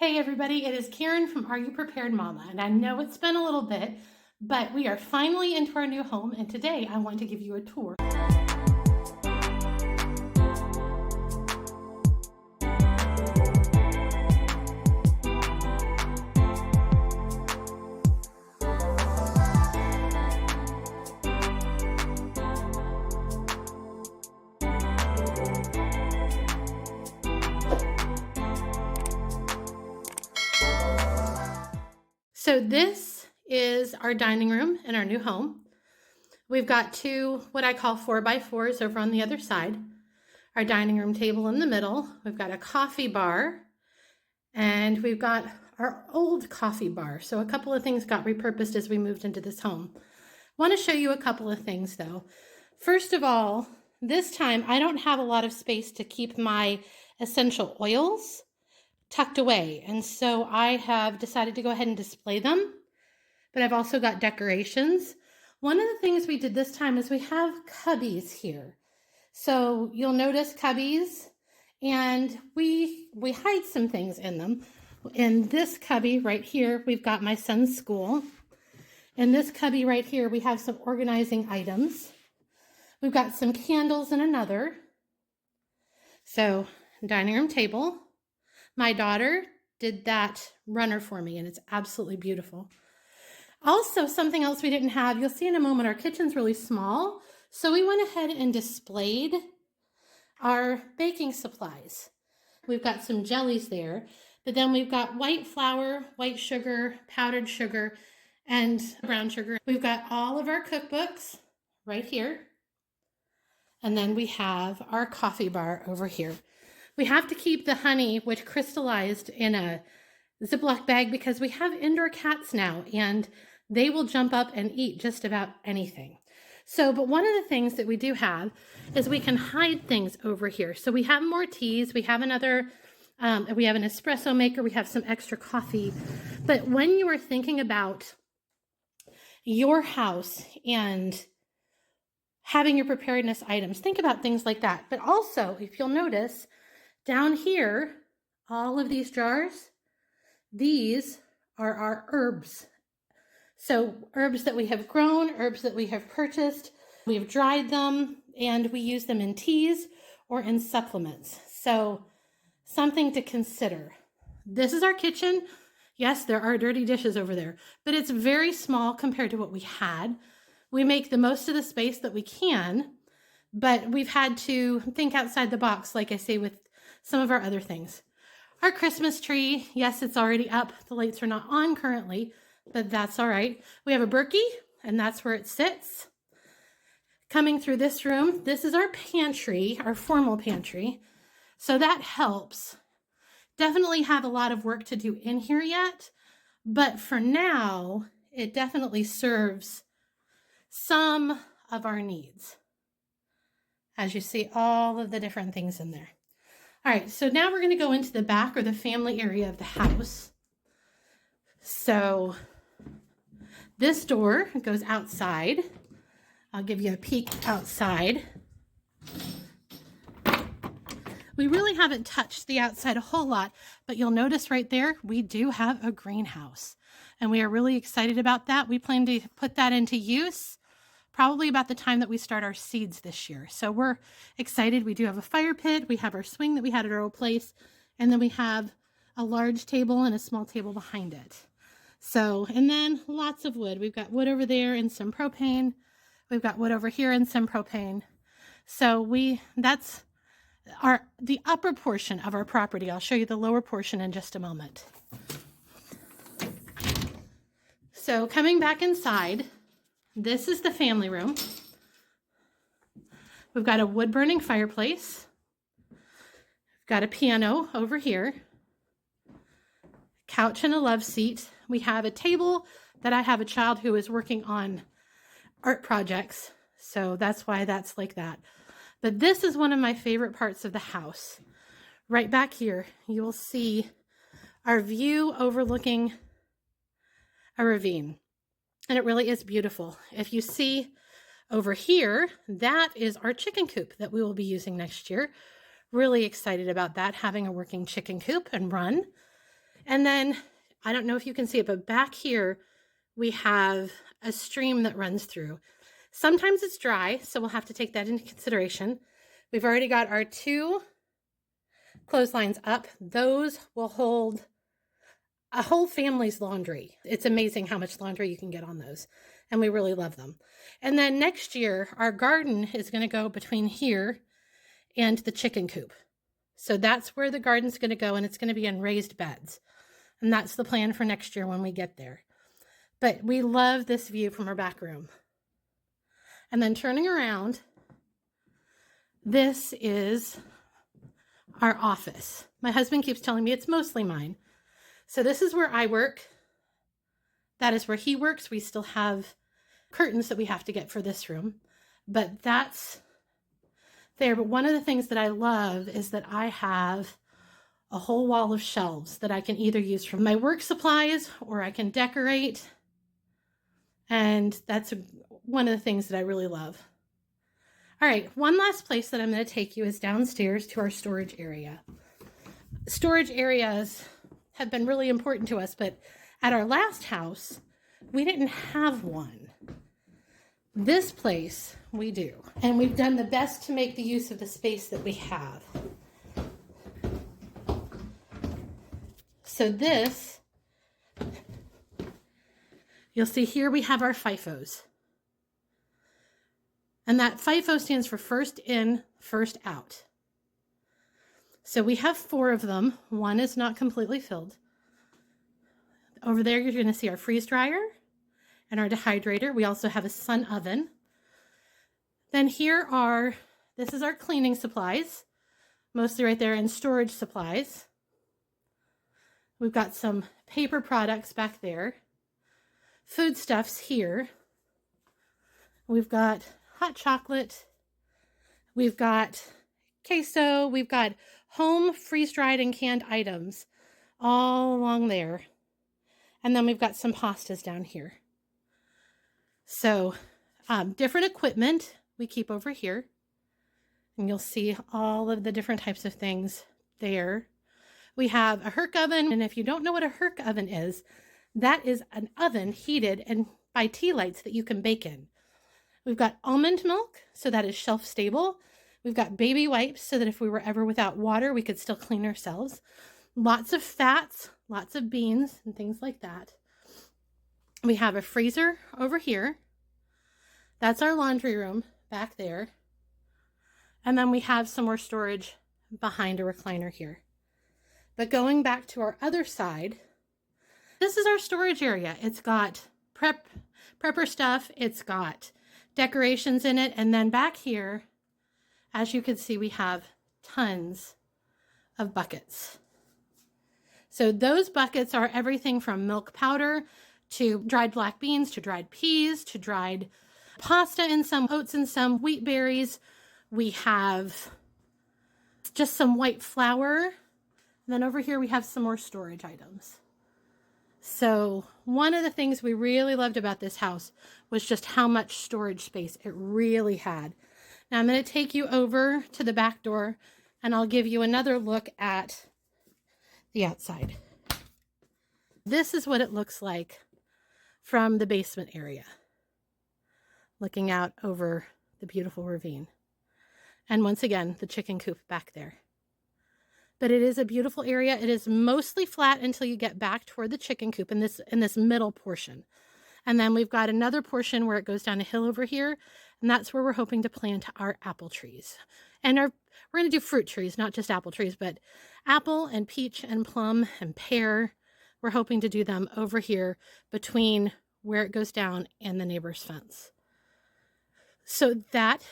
Hey everybody, it is Karen from Are You Prepared Mama, and I know it's been a little bit, but we are finally into our new home, and today I want to give you a tour. So this is our dining room in our new home. We've got two what I call 4x4s over on the other side. Our dining room table in the middle. We've got a coffee bar, and we've got our old coffee bar. So a couple of things got repurposed as we moved into this home. I want to show you a couple of things though. First of all, this time I don't have a lot of space to keep my essential oils tucked away, and so I have decided to go ahead and display them, but I've also got decorations. One of the things we did this time is we have cubbies here. So you'll notice cubbies, and we hide some things in them. In this cubby right here, we've got my son's school. In this cubby right here, we have some organizing items. We've got some candles in another. So dining room table. My daughter did that runner for me, and it's absolutely beautiful. Also, something else we didn't have, you'll see in a moment, our kitchen's really small, so we went ahead and displayed our baking supplies. We've got some jellies there, but then we've got white flour, white sugar, powdered sugar, and brown sugar. We've got all of our cookbooks right here, and then we have our coffee bar over here. We have to keep the honey, which crystallized, in a Ziploc bag because we have indoor cats now, and they will jump up and eat just about anything. So, but one of the things that we do have is we can hide things over here. So we have more teas, we have another, we have an espresso maker, we have some extra coffee. But when you are thinking about your house and having your preparedness items, think about things like that. But also, if you'll notice, down here, all of these jars, these are our herbs. So herbs that we have grown, herbs that we have purchased, we've dried them, and we use them in teas or in supplements. So something to consider. This is our kitchen. Yes, there are dirty dishes over there, but it's very small compared to what we had. We make the most of the space that we can, but we've had to think outside the box, like I say, with some of our other things. Our Christmas tree, yes, it's already up. The lights are not on currently, but that's all right. We have a Berkey, and that's where it sits. Coming through this room, this is our pantry, our formal pantry. So that helps. Definitely have a lot of work to do in here yet, but for now, it definitely serves some of our needs. As you see, all of the different things in there. All right, so now we're going to go into the back, or the family area of the house. So this door goes outside. I'll give you a peek outside. We really haven't touched the outside a whole lot, but you'll notice right there, we do have a greenhouse, and we are really excited about that. We plan to put that into use probably about the time that we start our seeds this year. So we're excited. We do have a fire pit. We have our swing that we had at our old place. And then we have a large table and a small table behind it. So, and then lots of wood. We've got wood over there and some propane. We've got wood over here and some propane. So that's the upper portion of our property. I'll show you the lower portion in just a moment. So coming back inside, this is the family room. We've got a wood-burning fireplace. We've got a piano over here. Couch and a love seat. We have a table that I have a child who is working on art projects, so that's why that's like that. But this is one of my favorite parts of the house. Right back here, you will see our view overlooking a ravine. And it really is beautiful. If you see over here, that is our chicken coop that we will be using next year. Really excited about that, having a working chicken coop and run. And then, I don't know if you can see it, but back here, we have a stream that runs through. Sometimes it's dry, so we'll have to take that into consideration. We've already got our 2 clotheslines up. Those will hold a whole family's laundry. It's amazing how much laundry you can get on those, and we really love them. And then next year, our garden is going to go between here and the chicken coop. So that's where the garden's going to go, and it's going to be in raised beds. And that's the plan for next year when we get there. But we love this view from our back room. And then turning around, this is our office. My husband keeps telling me it's mostly mine. So this is where I work. That is where he works. We still have curtains that we have to get for this room, but that's there. But one of the things that I love is that I have a whole wall of shelves that I can either use for my work supplies or I can decorate. And that's one of the things that I really love. All right, one last place that I'm going to take you is downstairs to our storage area. Storage areas have been really important to us, but at our last house, we didn't have one. This place, we do. And we've done the best to make the use of the space that we have. So this, you'll see here we have our FIFOs. And that FIFO stands for first in, first out. So we have 4 of them. One is not completely filled. Over there, you're going to see our freeze dryer and our dehydrator. We also have a sun oven. Then this is our cleaning supplies, mostly right there, and storage supplies. We've got some paper products back there. Foodstuffs here. We've got hot chocolate. We've got queso. We've got home freeze-dried and canned items all along there. And then we've got some pastas down here. So different equipment we keep over here. And you'll see all of the different types of things there. We have a Herc oven. And if you don't know what a Herc oven is, that is an oven heated and by tea lights that you can bake in. We've got almond milk, so that is shelf stable. We've got baby wipes, so that if we were ever without water, we could still clean ourselves. Lots of fats, lots of beans, and things like that. We have a freezer over here. That's our laundry room back there. And then we have some more storage behind a recliner here. But going back to our other side, this is our storage area. It's got prepper stuff. It's got decorations in it. And then back here, as you can see, we have tons of buckets. So those buckets are everything from milk powder to dried black beans, to dried peas, to dried pasta and some oats and some wheat berries. We have just some white flour. And then over here we have some more storage items. So one of the things we really loved about this house was just how much storage space it really had. Now I'm going to take you over to the back door and I'll give you another look at the outside. This is what it looks like from the basement area, looking out over the beautiful ravine. And once again, the chicken coop back there. But it is a beautiful area. It is mostly flat until you get back toward the chicken coop in this middle portion. And then we've got another portion where it goes down a hill over here, and that's where we're hoping to plant our apple trees. And we're going to do fruit trees, not just apple trees, but apple and peach and plum and pear. We're hoping to do them over here between where it goes down and the neighbor's fence. So that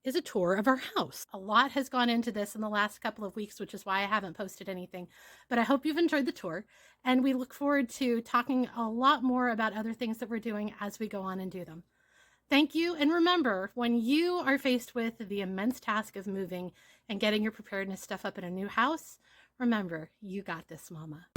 is a tour of our house. A lot has gone into this in the last couple of weeks, which is why I haven't posted anything. But I hope you've enjoyed the tour, and we look forward to talking a lot more about other things that we're doing as we go on and do them. Thank you, and remember, when you are faced with the immense task of moving and getting your preparedness stuff up in a new house, remember, you got this, Mama.